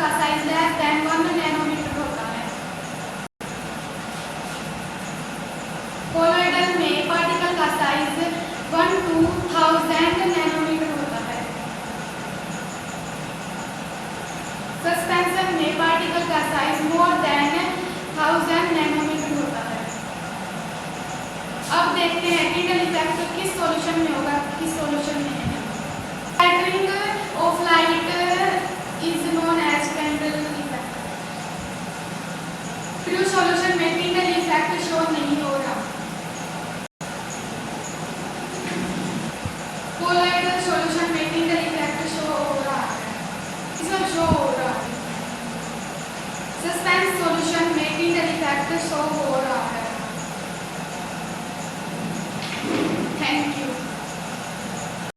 का size less than 1 nanometre होता है। कोलॉइडल में पार्टिकल का साइज 1 to 1000 नैनोमीटर होता है। सस्पेंशन में पार्टिकल का साइज मोर देन 1000 नैनोमीटर होता है। अब देखते हैं टिंडल इफेक्ट किस सॉल्यूशन में होगा, किस सॉल्यूशन में है। Scattering of light is known as Tyndall effect. True solution में टिंडल इफेक्ट शो नहीं हो रहा। कोलॉइडल सॉल्यूशन में टिंडल इफेक्ट शो हो रहा है, इसमें शो हो रहा है। सस्पेंस सॉल्यूशन में टिंडल इफेक्ट शो हो रहा है। Thank you.